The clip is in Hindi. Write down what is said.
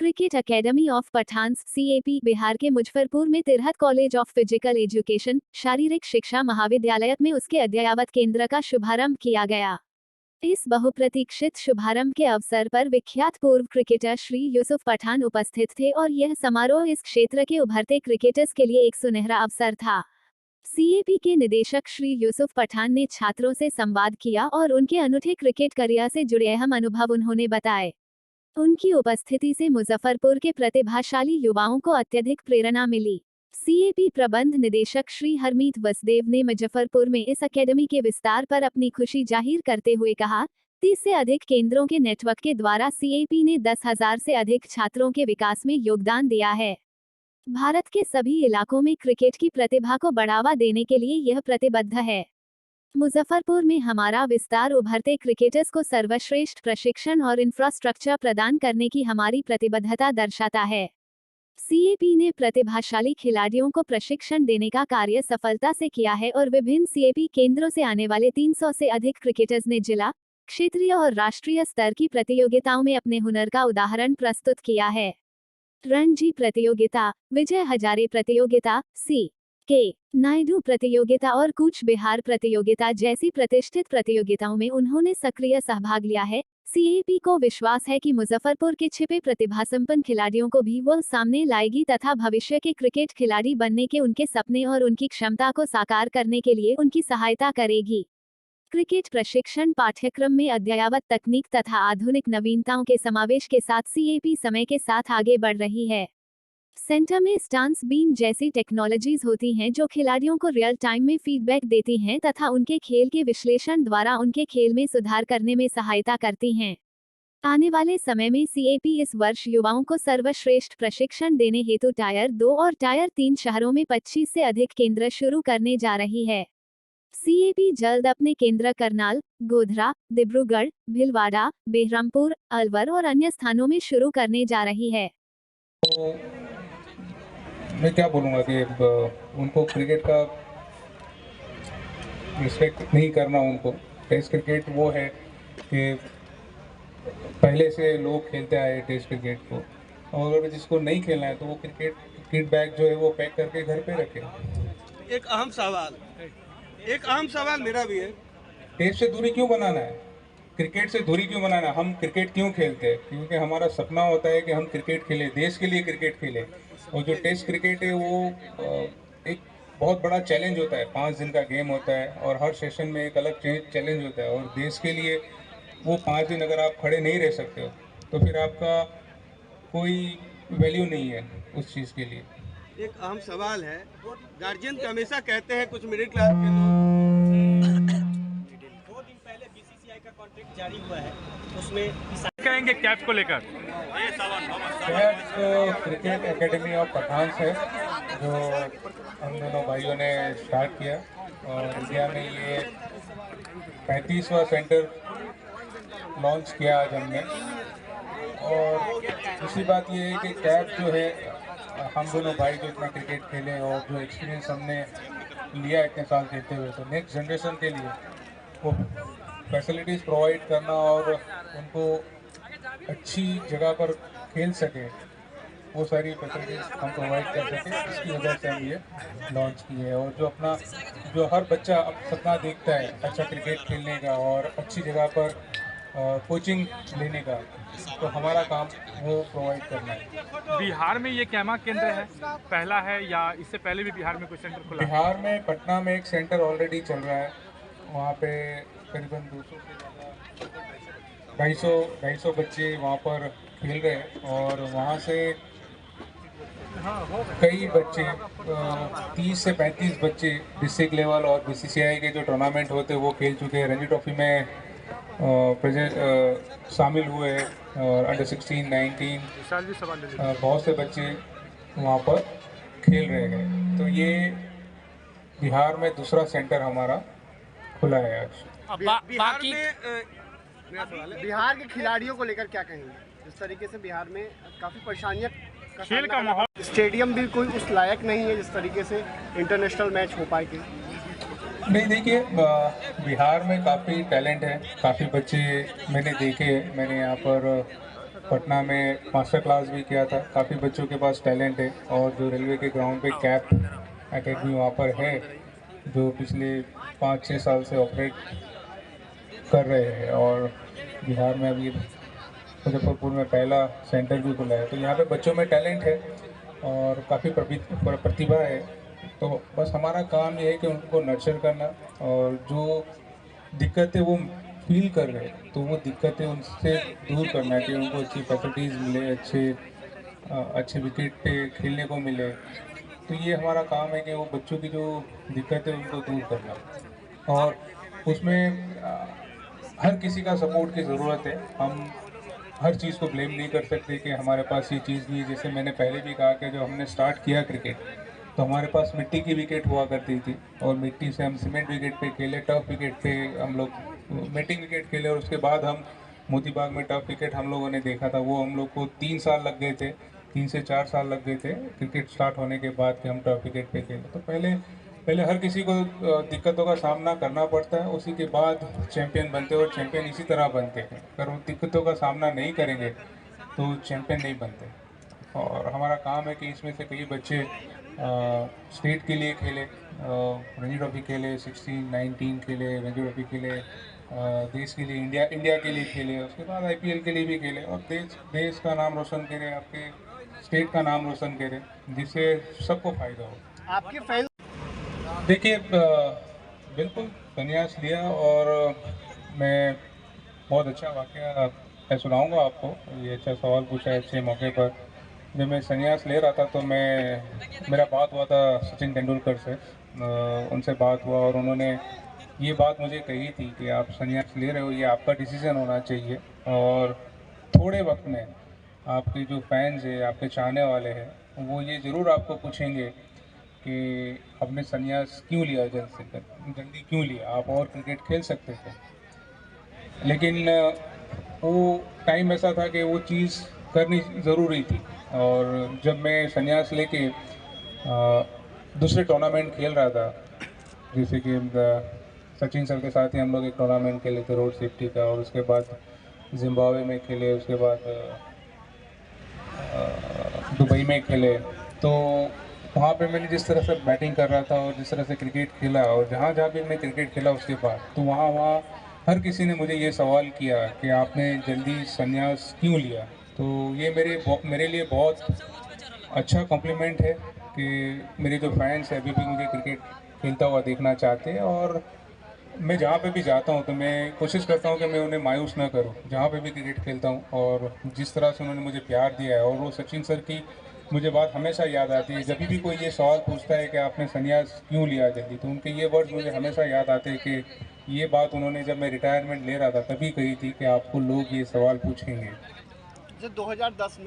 Cricket academy of Pathans (CAP) Bihar के मुजफ्फरपुर में Tirhut college of physical education शारीरिक शिक्षा महाविद्यालय में उसके अद्ययावत केंद्र का शुभारंभ किया गया। इस बहुप्रतीक्षित शुभारंभ के अवसर पर विख्यात पूर्व क्रिकेटर श्री यूसुफ पठान उपस्थित थे और यह समारोह इस क्षेत्र के उभरते क्रिकेटर्स के लिए एक सुनहरा अवसर था। CAP के निदेशक श्री यूसुफ पठान ने छात्रों से संवाद किया और उनके अनूठे क्रिकेट करियर से जुड़े अहम अनुभव उन्होंने बताए। उनकी उपस्थिति से मुजफ्फरपुर के प्रतिभाशाली युवाओं को अत्यधिक प्रेरणा मिली। CAP प्रबंध निदेशक श्री हरमीत वसुदेव ने मुजफ्फरपुर में इस अकेडमी के विस्तार पर अपनी खुशी जाहिर करते हुए कहा, 30 से अधिक केंद्रों के नेटवर्क के द्वारा CAP ने 10,000 से अधिक छात्रों के विकास में योगदान दिया है। भारत के सभी इलाकों में क्रिकेट की प्रतिभा को बढ़ावा देने के लिए यह प्रतिबद्ध है। मुजफ्फरपुर में हमारा विस्तार उभरते क्रिकेटर्स को सर्वश्रेष्ठ प्रशिक्षण और इंफ्रास्ट्रक्चर प्रदान करने की हमारी प्रतिबद्धता दर्शाता है। CAP ने प्रतिभाशाली खिलाड़ियों को प्रशिक्षण देने का कार्य सफलता से किया है और विभिन्न CAP केंद्रों से आने वाले 300 से अधिक क्रिकेटर्स ने जिला, क्षेत्रीय और राष्ट्रीय स्तर की प्रतियोगिताओं में अपने हुनर का उदाहरण प्रस्तुत किया है। रणजी प्रतियोगिता, विजय हजारे प्रतियोगिता, CK नायडू प्रतियोगिता और कूच बिहार प्रतियोगिता जैसी प्रतिष्ठित प्रतियोगिताओं में उन्होंने सक्रिय सहभाग लिया है। CAP को विश्वास है कि मुजफ्फरपुर के छिपे प्रतिभासंपन्न खिलाड़ियों को भी वह सामने लाएगी तथा भविष्य के क्रिकेट खिलाड़ी बनने के उनके सपने और उनकी क्षमता को साकार करने के लिए उनकी सहायता करेगी। क्रिकेट प्रशिक्षण पाठ्यक्रम में अद्ययावत तकनीक तथा आधुनिक नवीनताओं के समावेश के साथ CAP समय के साथ आगे बढ़ रही है। सेंटर में स्टांस बीम जैसी टेक्नोलॉजीज होती हैं जो खिलाड़ियों को रियल टाइम में फीडबैक देती हैं तथा उनके खेल के विश्लेषण द्वारा उनके खेल में सुधार करने में सहायता करती हैं। आने वाले समय में CAP इस वर्ष युवाओं को सर्वश्रेष्ठ प्रशिक्षण देने हेतु टायर 2 और टायर 3 शहरों में 25 से अधिक केंद्र शुरू करने जा रही है। CAP जल्द अपने केंद्र करनाल, गोधरा, डिब्रूगढ़, भिलवाड़ा, बेहरामपुर, अलवर और अन्य स्थानों में शुरू करने जा रही है। मैं क्या बोलूँगा कि उनको क्रिकेट का रिस्पेक्ट नहीं करना, उनको टेस्ट क्रिकेट वो है कि पहले से लोग खेलते आए टेस्ट क्रिकेट को, और अगर जिसको नहीं खेलना है तो वो क्रिकेट किट बैग जो है वो पैक करके घर पे रखे। एक अहम सवाल मेरा भी है, टेस्ट से दूरी क्यों बनाना है, क्रिकेट से दूरी क्यों बनाना है? हम क्रिकेट क्यों खेलते हैं? क्योंकि हमारा सपना होता है कि हम क्रिकेट खेलें, देश के लिए क्रिकेट खेलें। और जो टेस्ट क्रिकेट है वो एक बहुत बड़ा चैलेंज होता है, 5 दिन का गेम होता है और हर सेशन में एक अलग चैलेंज होता है, और देश के लिए वो 5 दिन अगर आप खड़े नहीं रह सकते हो तो फिर आपका कोई वैल्यू नहीं है उस चीज़ के लिए। एक अहम सवाल है, गार्जियन हमेशा कहते हैं कुछ मिडिल क्लास के लोग, 2 दिन पहले BCCI का कॉन्ट्रैक्ट जारी हुआ है, उसमें कहेंगे कैप को लेकर? Cap cricket academy of Pathans है जो हम दोनों भाइयों ने स्टार्ट किया, और इंडिया में ये 35वां सेंटर लॉन्च किया आज हमने। और दूसरी बात ये है कि कैप जो है, हम दोनों भाई जो इतना क्रिकेट खेले और जो एक्सपीरियंस हमने लिया इतने साल खेलते हुए, तो नेक्स्ट जनरेशन के लिए वो फैसिलिटीज़ प्रोवाइड करना और उनको अच्छी जगह पर खेल सके, वो सारी फैसिलिटीज़ हम प्रोवाइड कर सकें, इसकी वजह से हम ये लॉन्च किए। और जो हर बच्चा अब सपना देखता है अच्छा क्रिकेट खेलने का और अच्छी जगह पर कोचिंग लेने का, तो हमारा काम वो प्रोवाइड करना है। बिहार में ये कैमा केंद्र है, पहला है या इससे पहले भी बिहार में कोई सेंटर खुला? बिहार में पटना में एक सेंटर ऑलरेडी चल रहा है, वहाँ पे करीबन 200 से 250 बच्चे वहाँ पर खेल रहे हैं, और वहाँ से कई बच्चे 30 से 35 बच्चे डिस्ट्रिक्ट लेवल और BCCI के जो टूर्नामेंट होते हैं वो खेल चुके हैं। रणजी ट्रॉफी में शामिल हुए और अंडर 16, 19 बहुत से बच्चे वहाँ पर खेल रहे हैं। तो ये बिहार में दूसरा सेंटर हमारा खुला है आज। बिहार के खिलाड़ियों को लेकर क्या कहेंगे? जिस तरीके से बिहार में काफ़ी परेशानियाँ, खेल का माहौल, स्टेडियम भी कोई उस लायक नहीं है जिस तरीके से इंटरनेशनल मैच हो पाए के। नहीं, देखिए बिहार में काफ़ी टैलेंट है, काफ़ी बच्चे मैंने देखे, मैंने यहाँ पर पटना में मास्टर क्लास भी किया था। काफ़ी बच्चों के पास टैलेंट है और जो रेलवे के ग्राउंड पे कैप एकेडमी वहाँ पर है, जो पिछले 5-6 साल से ऑपरेट कर रहे हैं और बिहार में अभी मुजफ्फरपुर में पहला सेंटर भी खुला है। तो यहाँ पे बच्चों में टैलेंट है और काफ़ी प्रतिभा है। तो बस हमारा काम ये है कि उनको नर्चर करना और जो दिक्कतें वो फील कर रहे हैं तो वो दिक्कतें उनसे दूर करना, कि उनको अच्छी फैसिलिटीज़ मिले, अच्छे विकेट पे खेलने को मिले। तो ये हमारा काम है कि वो बच्चों की जो दिक्कतें उनको दूर करना, और उसमें हर किसी का सपोर्ट की ज़रूरत है। हम हर चीज़ को ब्लेम नहीं कर सकते कि हमारे पास ये चीज़ नहीं है। जैसे मैंने पहले भी कहा कि जब हमने स्टार्ट किया क्रिकेट तो हमारे पास मिट्टी की विकेट हुआ करती थी और मिट्टी से हम सीमेंट विकेट पे खेले, टफ विकेट पे हम लोग मैटिंग विकेट खेले, और उसके बाद हम मोती बाग में टफ विकेट हम लोगों ने देखा था। वो हम लोग को 3 साल लग गए थे, 3 से 4 साल लग गए थे क्रिकेट स्टार्ट होने के बाद कि हम टफ विकेट पे खेले। तो पहले हर किसी को दिक्कतों का सामना करना पड़ता है, उसी के बाद चैंपियन बनते हैं, और चैंपियन इसी तरह बनते हैं। अगर वो दिक्कतों का सामना नहीं करेंगे तो चैंपियन नहीं बनते। और हमारा काम है कि इसमें से कई बच्चे स्टेट के लिए खेले, रणजी ट्रॉफी खेले, 16, 19 खेले, रणजी ट्रॉफी खेले, देश के लिए इंडिया के लिए खेले, उसके बाद IPL के लिए भी खेले और देश का नाम रोशन करें, आपके स्टेट का नाम रोशन करें, जिससे सबको फ़ायदा हो। आपके फैंस देखिए, बिल्कुल संन्यास लिया और मैं बहुत अच्छा वाक़या मैं सुनाऊंगा आपको। ये अच्छा सवाल पूछा है अच्छे मौके पर। जब मैं संन्यास ले रहा था तो मेरा बात हुआ था सचिन तेंदुलकर से, उनसे बात हुआ और उन्होंने ये बात मुझे कही थी कि आप संन्यास ले रहे हो, ये आपका डिसीज़न होना चाहिए, और थोड़े वक्त में आपके जो फैंस हैं, आपके चाहने वाले हैं, वो ये ज़रूर आपको पूछेंगे कि आपने संन्यास क्यों लिया, जल्दी क्यों लिया, आप और क्रिकेट खेल सकते थे। लेकिन वो टाइम ऐसा था कि वो चीज़ करनी ज़रूरी थी। और जब मैं संन्यास लेके दूसरे टूर्नामेंट खेल रहा था, जैसे कि सचिन सर के साथ ही हम लोग एक टूर्नामेंट खेले थे रोड सेफ्टी का, और उसके बाद जिम्बाब्वे में खेले, उसके बाद दुबई में खेले। तो वहाँ पे मैंने जिस तरह से बैटिंग कर रहा था और जिस तरह से क्रिकेट खेला, और जहाँ जहाँ भी मैं क्रिकेट खेला उसके बाद, तो वहाँ हर किसी ने मुझे ये सवाल किया कि आपने जल्दी संन्यास क्यों लिया। तो ये मेरे लिए बहुत अच्छा कॉम्प्लीमेंट है कि मेरे जो फैंस हैं अभी भी मुझे क्रिकेट खेलता हुआ देखना चाहते हैं, और मैं जहाँ पे भी जाता हूँ तो मैं कोशिश करता हूँ कि मैं उन्हें मायूस ना करूँ जहाँ पे भी क्रिकेट खेलता हूँ। और जिस तरह से उन्होंने मुझे प्यार दिया है, और वो सचिन सर की मुझे बात हमेशा याद आती है। जब भी कोई ये सवाल पूछता है कि आपने संन्यास क्यों लिया जल्दी, तो उनके ये वर्ड मुझे हमेशा याद आते हैं कि ये बात उन्होंने जब मैं रिटायरमेंट ले रहा था तभी कही थी कि आपको लोग ये सवाल पूछेंगे। जो 2010 में